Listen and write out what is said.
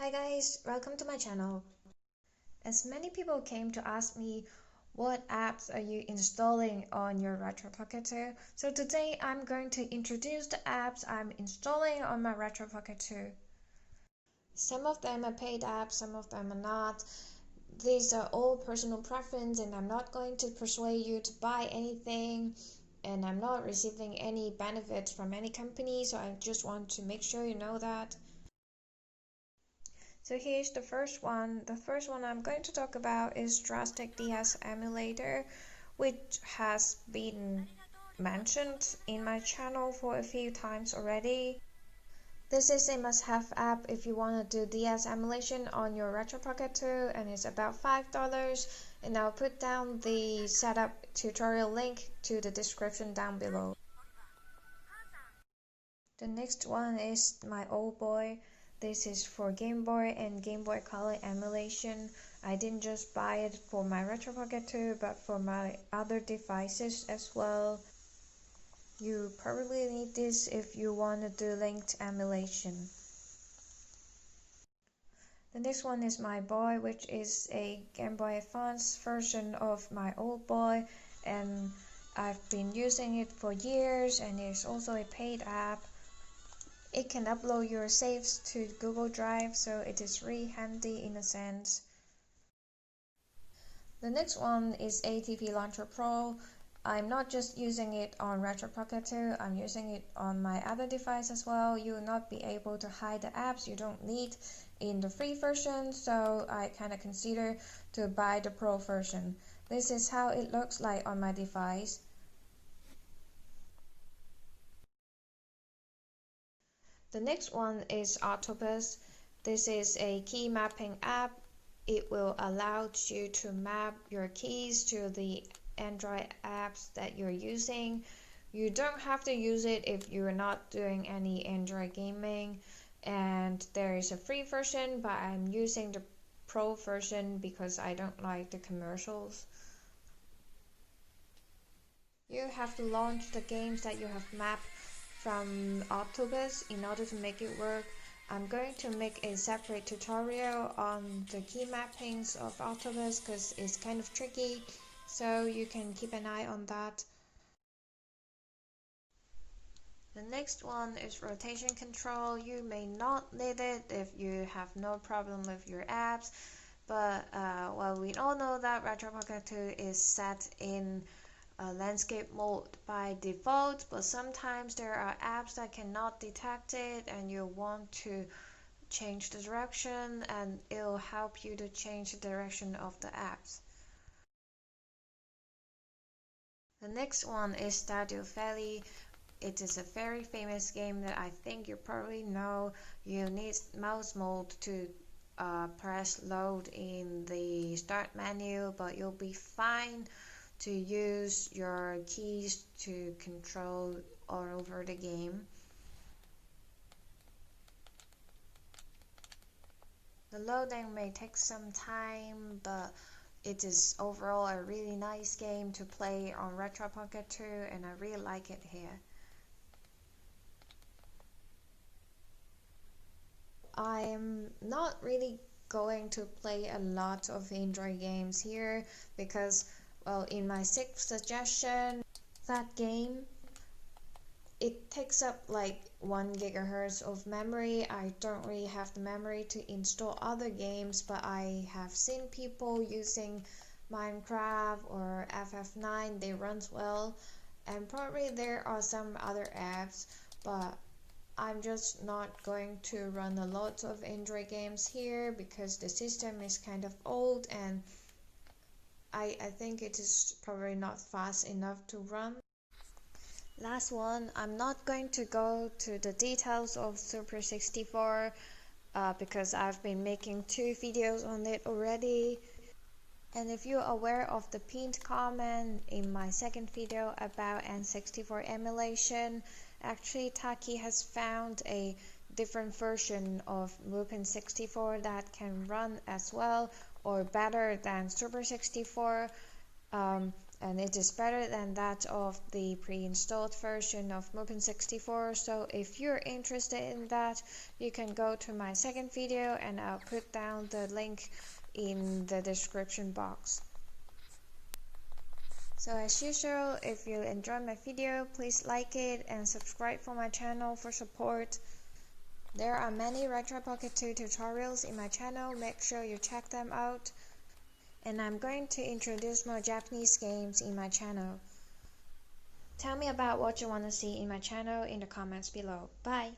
Hi guys, welcome to my channel. As many people came to ask me what apps are you installing on your Retroid Pocket 2, so today I'm going to introduce the apps I'm installing on my Retroid Pocket 2. Some of them are paid apps, some of them are not. These are all personal preference and I'm not going to persuade you to buy anything, and I'm not receiving any benefits from any company, so I just want to make sure you know that. So here's the first one. The first one I'm going to talk about is Drastic DS emulator, which has been mentioned in my channel for a few times already. This is a must-have app if you want to do DS emulation on your Retroid Pocket 2, and it's about $5, and I'll put down the setup tutorial link to the description down below. The next one is my old boy. This is for Game Boy and Game Boy Color emulation. I didn't just buy it for my Retroid Pocket 2, but for my other devices as well. You probably need this if you want to do linked emulation. The next one is my boy, which is a Game Boy Advance version of my old boy, and I've been using it for years, and it's also a paid app. It can upload your saves to Google Drive, so it is really handy in a sense. The next one is ATP Launcher Pro. I'm not just using it on Retroid Pocket 2, I'm using it on my other device as well. You will not be able to hide the apps you don't need in the free version, so I kind of consider to buy the Pro version. This is how it looks like on my device. The next one is Octopus. This is a key mapping app. It will allow you to map your keys to the Android apps that you're using. You don't have to use it if you're not doing any Android gaming. And there is a free version, but I'm using the Pro version because I don't like the commercials. You have to launch the games that you have mapped from Octopus in order to make it work. I'm going to make a separate tutorial on the key mappings of Octopus because it's kind of tricky, so you can keep an eye on that. The next one is rotation control. You may not need it if you have no problem with your apps, but well, we all know that Retroid Pocket 2 is set in landscape mode by default, but sometimes there are apps that cannot detect it and you want to change the direction, and it'll help you to change the direction of the apps. The next one is Stardew Valley. It is a very famous game that I think you probably know. You need mouse mode to press load in the start menu, but you'll be fine to use your keys to control all over the game. The loading may take some time, but it is overall a really nice game to play on Retroid Pocket 2, and I really like it here. I'm not really going to play a lot of Android games here because, well, in my sixth suggestion, that game, it takes up like 1 gigahertz of memory. I don't really have the memory to install other games, but I have seen people using Minecraft or FF9. They run well, and probably there are some other apps, but I'm just not going to run a lot of Android games here because the system is kind of old, and I think it is probably not fast enough to run. Last one, I'm not going to go to the details of Super 64 because I've been making 2 videos on it already. And if you're aware of the pinned comment in my second video about N64 emulation, actually Taki has found a different version of Lupin 64 that can run as well or better than Super 64. and it is better than that of the pre-installed version of Mupen 64. So if you're interested in that, you can go to my second video and I'll put down the link in the description box. So as usual, if you enjoyed my video, please like it and subscribe for my channel for support. There are many Retroid Pocket 2 tutorials in my channel, make sure you check them out. And I'm going to introduce more Japanese games in my channel. Tell me about what you want to see in my channel in the comments below. Bye!